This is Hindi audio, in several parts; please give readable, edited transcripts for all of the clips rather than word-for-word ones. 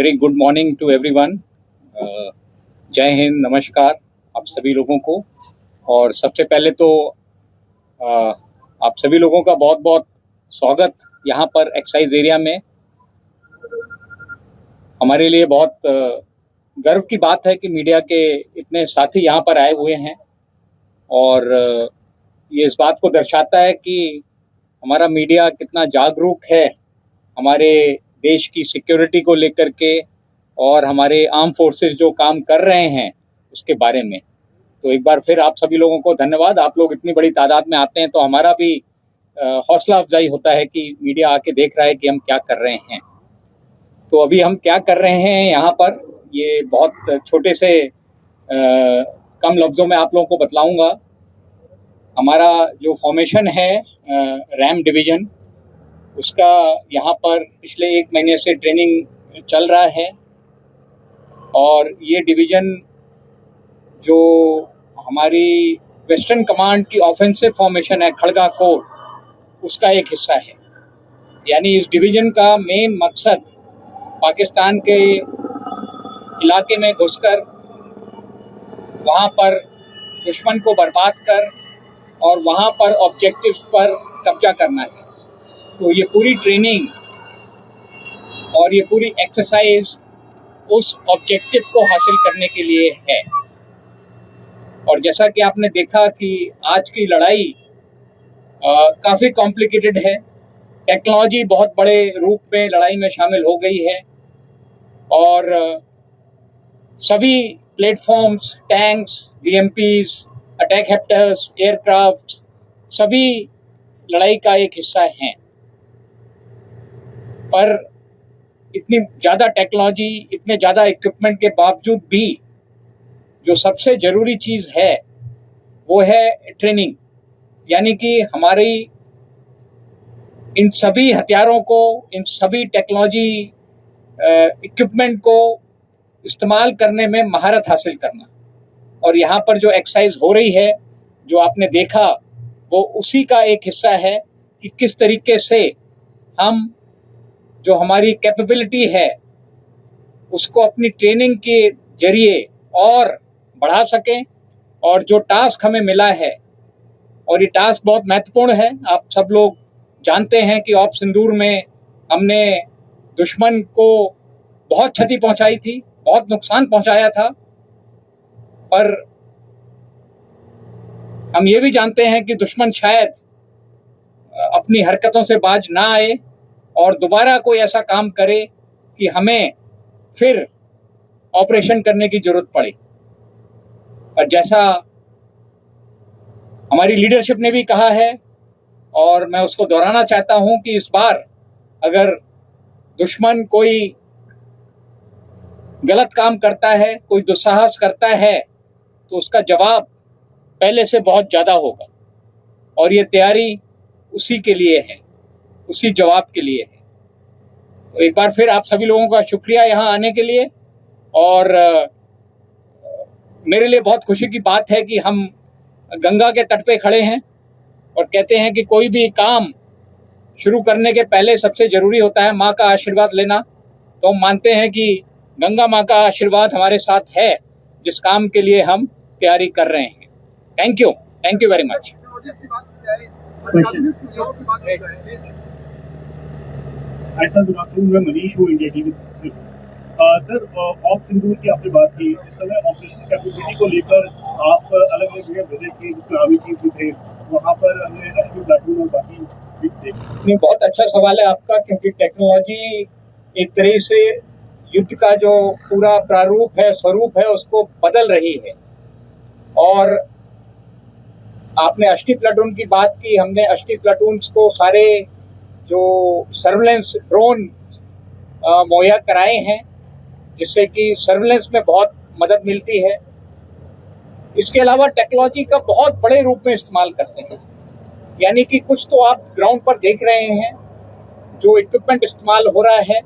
Very good morning to everyone. जय हिंद, नमस्कार आप सभी लोगों को। और सबसे पहले तो आप सभी लोगों का बहुत बहुत स्वागत यहाँ पर एक्साइज एरिया में। हमारे लिए बहुत गर्व की बात है कि मीडिया के इतने साथी यहाँ पर आए हुए हैं और ये इस बात को दर्शाता है कि हमारा मीडिया कितना जागरूक है हमारे देश की सिक्योरिटी को लेकर के और हमारे आर्म फोर्सेस जो काम कर रहे हैं उसके बारे में। तो एक बार फिर आप सभी लोगों को धन्यवाद। आप लोग इतनी बड़ी तादाद में आते हैं तो हमारा भी हौसला अफजाई होता है कि मीडिया आके देख रहा है कि हम क्या कर रहे हैं। तो अभी हम क्या कर रहे हैं यहाँ पर, ये बहुत छोटे से कम लफ्ज़ों में आप लोगों को बतलाऊंगा। हमारा जो फॉर्मेशन है रैम डिवीज़न, उसका यहाँ पर पिछले 1 महीने से ट्रेनिंग चल रहा है और ये डिवीज़न जो हमारी वेस्टर्न कमांड की ऑफेंसिव फॉर्मेशन है खड़गा कोर, उसका एक हिस्सा है। यानी इस डिवीज़न का मेन मकसद पाकिस्तान के इलाके में घुसकर वहाँ पर दुश्मन को बर्बाद कर और वहाँ पर ऑब्जेक्टिव्स पर कब्जा करना है। तो ये पूरी ट्रेनिंग और ये पूरी एक्सरसाइज उस ऑब्जेक्टिव को हासिल करने के लिए है। और जैसा कि आपने देखा कि आज की लड़ाई काफ़ी कॉम्प्लिकेटेड है। टेक्नोलॉजी बहुत बड़े रूप में लड़ाई में शामिल हो गई है और सभी प्लेटफॉर्म्स, टैंक्स, बीएमपीज, अटैक हेप्टर्स, एयरक्राफ्ट सभी लड़ाई का एक हिस्सा हैं। पर इतनी ज़्यादा टेक्नोलॉजी, इतने ज़्यादा इक्विपमेंट के बावजूद भी जो सबसे ज़रूरी चीज़ है वो है ट्रेनिंग। यानी कि हमारी इन सभी हथियारों को, इन सभी टेक्नोलॉजी इक्विपमेंट को इस्तेमाल करने में महारत हासिल करना। और यहाँ पर जो एक्सरसाइज हो रही है, जो आपने देखा, वो उसी का एक हिस्सा है कि किस तरीके से हम जो हमारी कैपेबिलिटी है उसको अपनी ट्रेनिंग के जरिए और बढ़ा सकें। और जो टास्क हमें मिला है, और ये टास्क बहुत महत्वपूर्ण है, आप सब लोग जानते हैं कि ऑप सिंदूर में हमने दुश्मन को बहुत क्षति पहुंचाई थी, बहुत नुकसान पहुंचाया था। पर हम ये भी जानते हैं कि दुश्मन शायद अपनी हरकतों से बाज ना आए और दोबारा कोई ऐसा काम करे कि हमें फिर ऑपरेशन करने की जरूरत पड़े। पर जैसा हमारी लीडरशिप ने भी कहा है और मैं उसको दोहराना चाहता हूं कि इस बार अगर दुश्मन कोई गलत काम करता है, कोई दुस्साहस करता है, तो उसका जवाब पहले से बहुत ज़्यादा होगा। और ये तैयारी उसी के लिए है, उसी जवाब के लिए है। तो एक बार फिर आप सभी लोगों का शुक्रिया यहाँ आने के लिए। और मेरे लिए बहुत खुशी की बात है कि हम गंगा के तट पे खड़े हैं और कहते हैं कि कोई भी काम शुरू करने के पहले सबसे ज़रूरी होता है माँ का आशीर्वाद लेना। तो हम मानते हैं कि गंगा माँ का आशीर्वाद हमारे साथ है, जिस काम के लिए हम तैयारी कर रहे हैं। Thank you very much. Sir, good afternoon. मैं मनीष हूँ, इंडिया टीवी से। सर, ऑप सिंदूर की आपने बात की, इस समय ऑपरेशन कैपेबिलिटी को लेकर आप अलग अलग जगह विजिट किए, जिसमें आर्मी चीफ भी थे, वहाँ पर हमने रेस्क्यू प्लाटून और बाकी भी थे। बहुत अच्छा सवाल है आपका, क्योंकि टेक्नोलॉजी एक तरह से युद्ध का जो पूरा प्रारूप है, स्वरूप है, उसको बदल रही है। और आपने अष्टी प्लाटून की बात की। हमने अष्टी प्लाटून्स को सारे जो सर्विलेंस ड्रोन मुहैया कराए हैं, जिससे कि सर्विलेंस में बहुत मदद मिलती है। इसके अलावा टेक्नोलॉजी का बहुत बड़े रूप में इस्तेमाल करते हैं। यानी कि कुछ तो आप ग्राउंड पर देख रहे हैं जो इक्विपमेंट इस्तेमाल हो रहा है,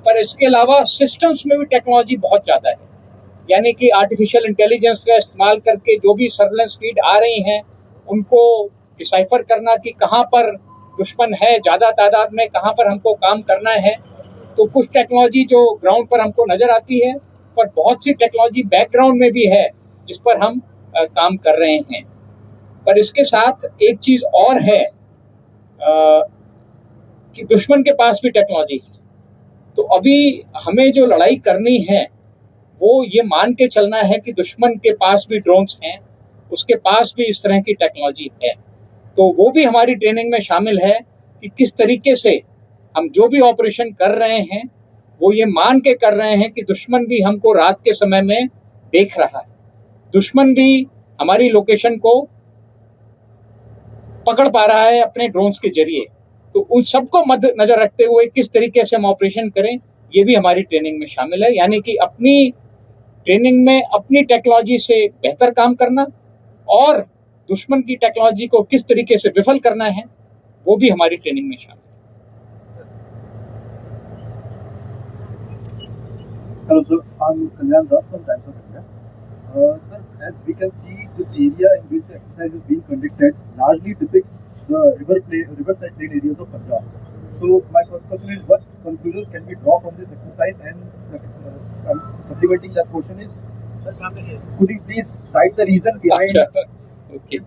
पर इसके अलावा सिस्टम्स में भी टेक्नोलॉजी बहुत ज़्यादा है। यानी कि आर्टिफिशियल इंटेलिजेंस का इस्तेमाल करके जो भी सर्विलेंस फीड आ रही हैं उनको डिसाइफर करना कि कहाँ पर दुश्मन है ज़्यादा तादाद में, कहाँ पर हमको काम करना है। तो कुछ टेक्नोलॉजी जो ग्राउंड पर हमको नजर आती है, पर बहुत सी टेक्नोलॉजी बैकग्राउंड में भी है जिस पर हम काम कर रहे हैं। पर इसके साथ एक चीज और है कि दुश्मन के पास भी टेक्नोलॉजी है। तो अभी हमें जो लड़ाई करनी है वो ये मान के चलना है कि दुश्मन के पास भी ड्रोन्स हैं, उसके पास भी इस तरह की टेक्नोलॉजी है। तो वो भी हमारी ट्रेनिंग में शामिल है कि किस तरीके से हम जो भी ऑपरेशन कर रहे हैं वो ये मान के कर रहे हैं कि दुश्मन भी हमको रात के समय में देख रहा है, दुश्मन भी हमारी लोकेशन को पकड़ पा रहा है अपने ड्रोन्स के जरिए। तो उन सबको मद्देनजर रखते हुए किस तरीके से हम ऑपरेशन करें ये भी हमारी ट्रेनिंग में शामिल है। यानी कि अपनी ट्रेनिंग में अपनी टेक्नोलॉजी से बेहतर काम करना और दुश्मन की टेक्नोलॉजी को किस तरीके से विफल करना है वो भी हमारी ट्रेनिंग में शामिल है। Hello sir, I'm Kalyan Das from Times of India. Sir, as we can see, this area in which the exercise is being conducted largely depicts the riverside plain areas of Punjab. So my first question is, what conclusions can we draw from this exercise? And supplementing that question is, could you please cite the reason behind? Okay.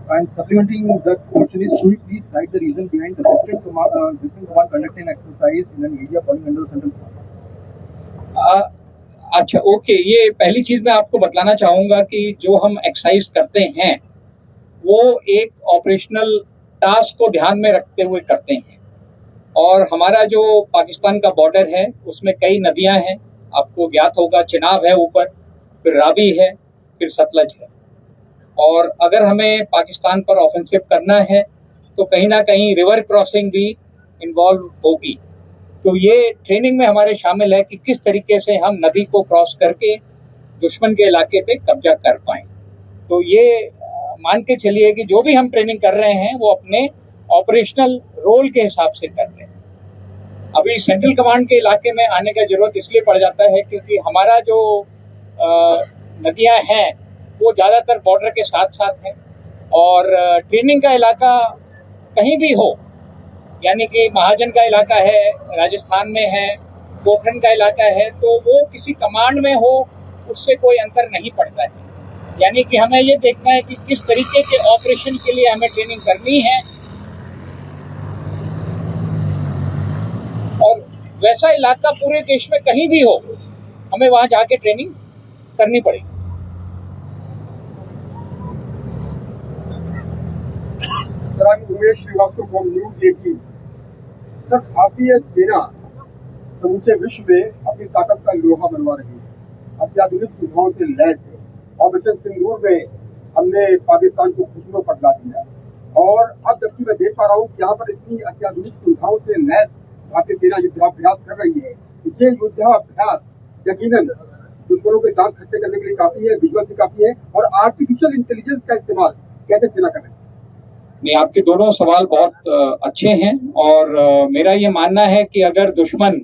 And supplementing that question is, could you please cite the reason behind the Western Command conducting exercise in an area falling under Central Command? अच्छा, ओके। ये पहली चीज मैं आपको बतलाना चाहूंगा कि जो हम एक्सरसाइज करते हैं वो एक ऑपरेशनल टास्क को ध्यान में रखते हुए करते हैं। और हमारा जो पाकिस्तान का बॉर्डर है उसमें कई नदियां हैं, आपको ज्ञात होगा, चिनाब है ऊपर, फिर रावी है, फिर सतलज है। और अगर हमें पाकिस्तान पर ऑफेंसिव करना है तो कहीं ना कहीं रिवर क्रॉसिंग भी इन्वॉल्व होगी। तो ये ट्रेनिंग में हमारे शामिल है कि किस तरीके से हम नदी को क्रॉस करके दुश्मन के इलाके पे कब्जा कर पाएं। तो ये मान के चलिए कि जो भी हम ट्रेनिंग कर रहे हैं वो अपने ऑपरेशनल रोल के हिसाब से कर रहे हैं। अभी सेंट्रल कमांड के इलाके में आने का जरूरत इसलिए पड़ जाता है क्योंकि हमारा जो नदियां हैं वो ज़्यादातर बॉर्डर के साथ साथ हैं और ट्रेनिंग का इलाका कहीं भी हो, यानी कि महाजन का इलाका है, राजस्थान में है, पोखरण का इलाका है, तो वो किसी कमांड में हो उससे कोई अंतर नहीं पड़ता है। यानी कि हमें ये देखना है कि किस तरीके के ऑपरेशन के लिए हमें ट्रेनिंग करनी है और वैसा इलाका पूरे देश में कहीं भी हो हमें वहां जाके ट्रेनिंग करनी पड़ेगी। Umesh Shrivastava from News 18। Sir, भारतीय सेना समूचे विश्व में अपनी ताकत का लोहा बनवा रही है, अत्याधुनिक सुविधाओं से लैस है। ऑपरेशन सिंदूर में हमने पाकिस्तान को घुटनों पर ला दिया और अब जबकि मैं देख पा रहा हूँ कि यहाँ पर इतनी अत्याधुनिक सुविधाओं से लैस भारतीय सेना युद्धाभ्यास कर रही है। ये युद्धाभ्यास यकीनन दुश्मनों के दांत खट्टे करने के लिए काफी है, विजुअल भी काफी है। और आर्टिफिशियल इंटेलिजेंस का इस्तेमाल कैसे सेना कर रही है? नहीं, आपके दोनों सवाल बहुत अच्छे हैं और मेरा ये मानना है कि अगर दुश्मन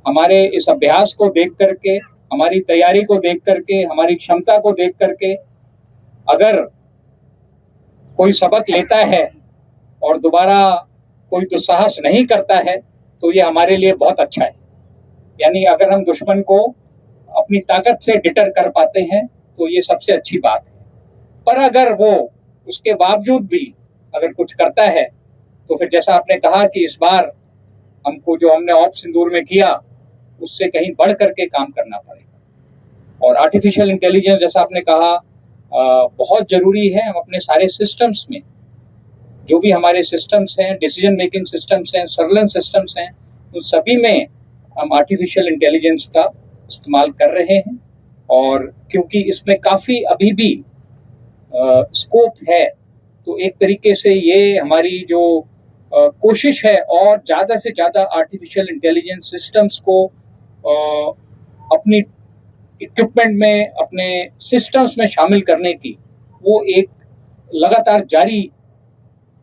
हमारे इस अभ्यास को देख करके, हमारी तैयारी को देख करके, हमारी क्षमता को देख करके अगर कोई सबक लेता है और दोबारा कोई दुस्साहस नहीं करता है तो ये हमारे लिए बहुत अच्छा है। यानी अगर हम दुश्मन को अपनी ताकत से डिटर कर पाते हैं तो ये सबसे अच्छी बात है। पर अगर वो उसके बावजूद भी अगर कुछ करता है तो फिर जैसा आपने कहा कि इस बार हमको जो हमने ऑप सिंदूर में किया उससे कहीं बढ़ करके काम करना पड़ेगा। और आर्टिफिशियल इंटेलिजेंस जैसा आपने कहा बहुत जरूरी है। हम अपने सारे सिस्टम्स में, जो भी हमारे सिस्टम्स हैं, डिसीजन मेकिंग सिस्टम्स हैं, सर्वेलेंस सिस्टम्स हैं, उन सभी में हम आर्टिफिशियल इंटेलिजेंस का इस्तेमाल कर रहे हैं। और क्योंकि इसमें काफ़ी अभी भी स्कोप है तो एक तरीके से ये हमारी जो कोशिश है और ज़्यादा से ज़्यादा आर्टिफिशियल इंटेलिजेंस सिस्टम्स को अपनी इक्विपमेंट में, अपने सिस्टम्स में शामिल करने की, वो एक लगातार जारी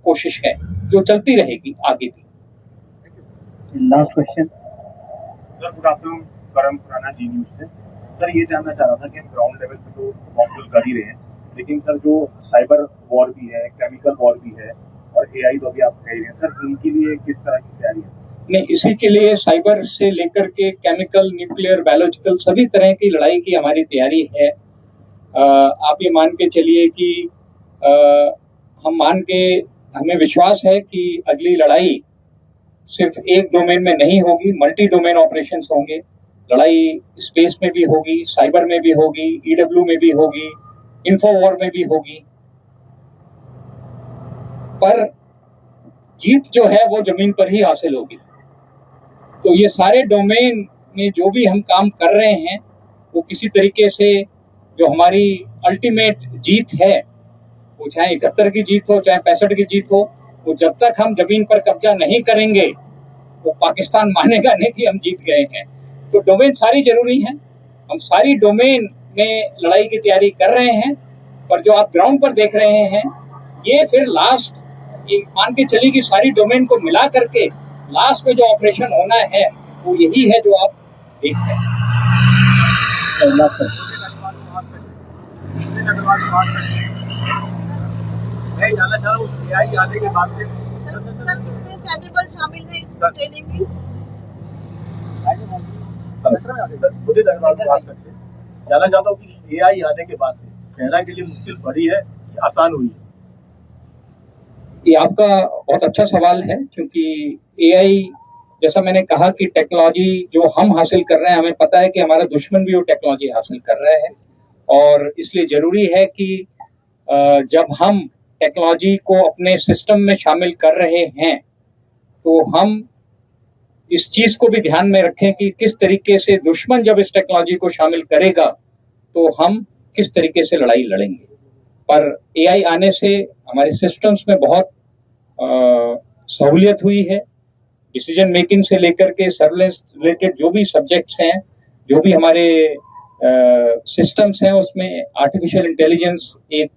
कोशिश है जो चलती रहेगी आगे भी। Last question sir, good afternoon, करम खुराना, जी न्यूज़ से। सर, ये जानना चाह रहा था कि हम ग्राउंड लेवल पे तो मॉकड्रिल कर ही रहे हैं, लेकिन सर जो साइबर वॉर भी है, केमिकल वॉर भी है और एआई तो भी आप कह रहे हैं, सर इनके लिए किस तरह की तैयारी है? नहीं, इसी के लिए साइबर से लेकर के केमिकल, न्यूक्लियर, बायोलॉजिकल सभी तरह की लड़ाई की हमारी तैयारी है। आप ये मान के चलिए कि हमें विश्वास है कि अगली लड़ाई सिर्फ एक डोमेन में नहीं होगी, मल्टी डोमेन ऑपरेशंस होंगे। लड़ाई स्पेस में भी होगी, साइबर में भी होगी, ईडब्ल्यू में भी होगी, इन्फोवॉर में भी होगी। पर जीत जो है वो जमीन पर ही हासिल होगी। तो ये सारे डोमेन में जो भी हम काम कर रहे हैं वो किसी तरीके से जो हमारी अल्टीमेट जीत है, वो चाहे 71 की जीत हो, चाहे 65 की जीत हो, वो जब तक हम जमीन पर कब्जा नहीं करेंगे वो पाकिस्तान मानेगा नहीं कि हम जीत गए हैं। तो डोमेन सारी जरूरी हैं, हम सारी डोमेन में लड़ाई की तैयारी कर रहे हैं। पर जो आप ग्राउंड पर देख रहे हैं ये फिर लास्ट, ये मान के चलिए कि सारी डोमेन को मिला करके लास्ट में जो ऑपरेशन होना है वो यही है जो आप देख रहे हैं। मैं जानना चाह रहा हूँ AI आने के बाद से सैन्य बल शामिल है इस ट्रेनिंग में। मुझे जानना चाहता हूँ कि AI आने के बाद से सेना के लिए मुश्किल बढ़ी है कि आसान हुई है? ये आपका बहुत अच्छा सवाल है, क्योंकि AI, जैसा मैंने कहा कि टेक्नोलॉजी जो हम हासिल कर रहे हैं, हमें पता है कि हमारा दुश्मन भी वो टेक्नोलॉजी हासिल कर रहा है। और इसलिए जरूरी है कि जब हम टेक्नोलॉजी को अपने सिस्टम में शामिल कर रहे हैं तो हम इस चीज को भी ध्यान में रखें कि किस तरीके से दुश्मन जब इस टेक्नोलॉजी को शामिल करेगा तो हम किस तरीके से लड़ाई लड़ेंगे। पर AI आने से हमारे सिस्टम्स में बहुत सहूलियत हुई है। डिसीजन मेकिंग से लेकर के सर्वेलेंस रिलेटेड जो भी सब्जेक्ट्स हैं, जो भी हमारे सिस्टम्स हैं, उसमें आर्टिफिशियल इंटेलिजेंस एक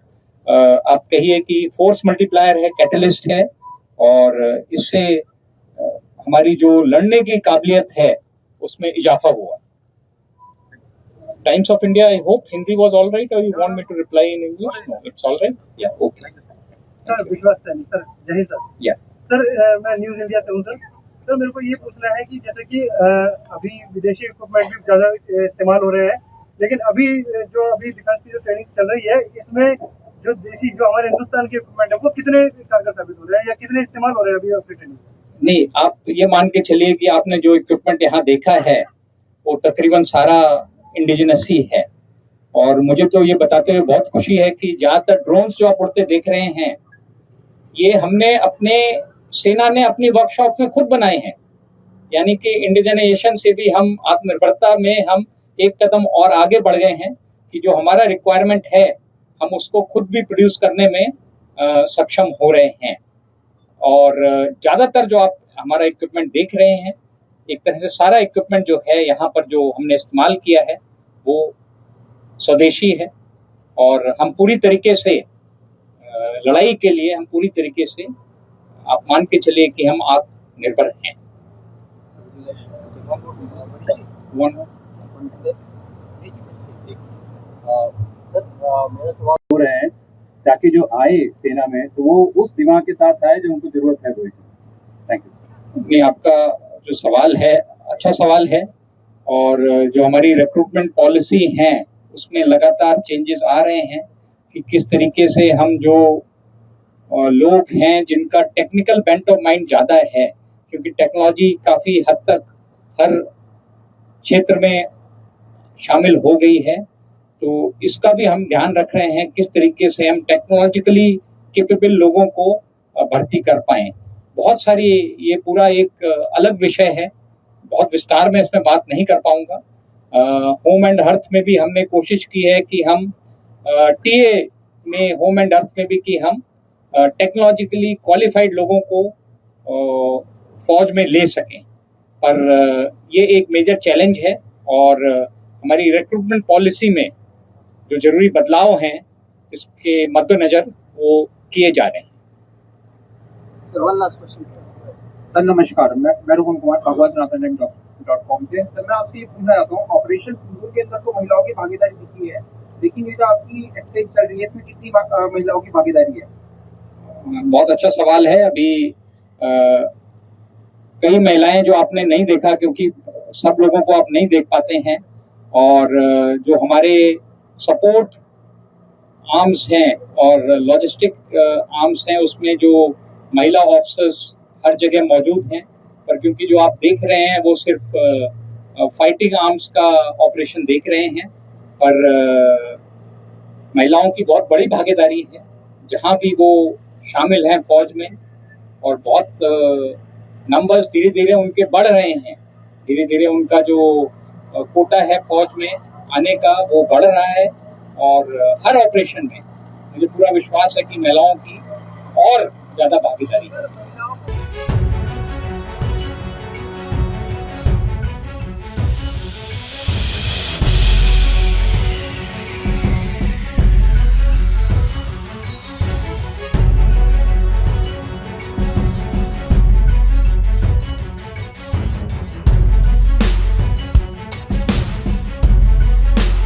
आप कहिए कि फोर्स मल्टीप्लायर है, कैटलिस्ट है। और इससे हमारी जो लड़ने की काबिलियत है उसमें इजाफा हुआ। Times of India, I hope Hindi was all right, or you want me to reply in English? No, it's all right. Yeah, okay. Sir विश्वास सर, जय हिंद सर। Yeah. सर मैं न्यूज़ इंडिया से हूँ सर। सर मेरे को ये पूछना है कि जैसे कि अभी विदेशी इक्विपमेंट भी ज़्यादा इस्तेमाल हो रहे हैं, लेकिन अभी डिफेंस की जो ट्रेनिंग चल रही है इसमें जो देसी जो हमारे हिंदुस्तान के इक्विपमेंट है वो कितने कारगर साबित हो रहे हैं या कितने इस्तेमाल हो रहे हैं अभी आपकी ट्रेनिंग? नहीं, आप ये मान के चलिए कि आपने जो इक्विपमेंट यहाँ देखा है वो तकरीबन सारा इंडिजिनस ही है। और मुझे तो ये बताते हुए बहुत खुशी है कि ज्यादातर ड्रोन्स जो आप उड़ते देख रहे हैं ये हमने अपने सेना ने अपनी वर्कशॉप में खुद बनाए हैं। यानी कि इंडिजनाइजेशन से भी हम आत्मनिर्भरता में हम एक कदम और आगे बढ़ गए हैं कि जो हमारा रिक्वायरमेंट है हम उसको खुद भी प्रोड्यूस करने में सक्षम हो रहे हैं। और ज़्यादातर जो आप हमारा इक्विपमेंट देख रहे हैं, एक तरह से सारा इक्विपमेंट जो है यहाँ पर जो हमने इस्तेमाल किया है वो स्वदेशी है। और हम पूरी तरीके से लड़ाई के लिए हम पूरी तरीके से आप मान के चलिए कि हम आत्मनिर्भर हैं। मेरा सवाल हो रहे हैं ताकि जो आए सेना में तो वो उस दिमाग के साथ आए जो उनको जरूरत है। Thank you. नहीं, आपका जो सवाल है अच्छा सवाल है। और जो हमारी रिक्रूटमेंट पॉलिसी है उसमें लगातार चेंजेस आ रहे हैं कि किस तरीके से हम जो लोग हैं जिनका टेक्निकल बेंट ऑफ माइंड ज़्यादा है, क्योंकि टेक्नोलॉजी काफ़ी हद तक हर क्षेत्र में शामिल हो गई है, तो इसका भी हम ध्यान रख रहे हैं किस तरीके से हम टेक्नोलॉजिकली कैपेबल लोगों को भर्ती कर पाएँ। बहुत सारी, ये पूरा एक अलग विषय है, बहुत विस्तार में इसमें बात नहीं कर पाऊंगा। होम एंड अर्थ में भी हमने कोशिश की है कि हम टीए में, होम एंड अर्थ में भी कि हम टेक्नोलॉजिकली क्वालिफाइड लोगों को फौज में ले सकें। पर ये एक मेजर चैलेंज है और हमारी रिक्रूटमेंट पॉलिसी में जो जरूरी बदलाव हैं इसके मद्देनजर वो किए जा रहे हैं। सर नमस्कार, मैं रोहन कुमार भगवत.com से। सर मैं आपसे ये पूछना चाहता हूँ, ऑपरेशन सिंदूर के अंदर तो महिलाओं की भागीदारी दिखी है, लेकिन ये जो आपकी एक्सरसाइज चल रही है इसमें कितनी महिलाओं की भागीदारी है? बहुत अच्छा सवाल है। अभी कई महिलाएं जो आपने नहीं देखा, क्योंकि सब लोगों को आप नहीं देख पाते हैं, और जो हमारे सपोर्ट आर्म्स हैं और लॉजिस्टिक आर्म्स हैं, उसमें जो महिला ऑफिसर्स हर जगह मौजूद हैं, पर क्योंकि जो आप देख रहे हैं वो सिर्फ फाइटिंग आर्म्स का ऑपरेशन देख रहे हैं, पर महिलाओं की बहुत बड़ी भागीदारी है जहां भी वो शामिल हैं फौज में, और बहुत नंबर्स धीरे धीरे उनके बढ़ रहे हैं। धीरे धीरे उनका जो कोटा है फौज में आने का वो बढ़ रहा है, और हर ऑपरेशन में मुझे पूरा विश्वास है कि महिलाओं की और ज्यादा भागीदारी है।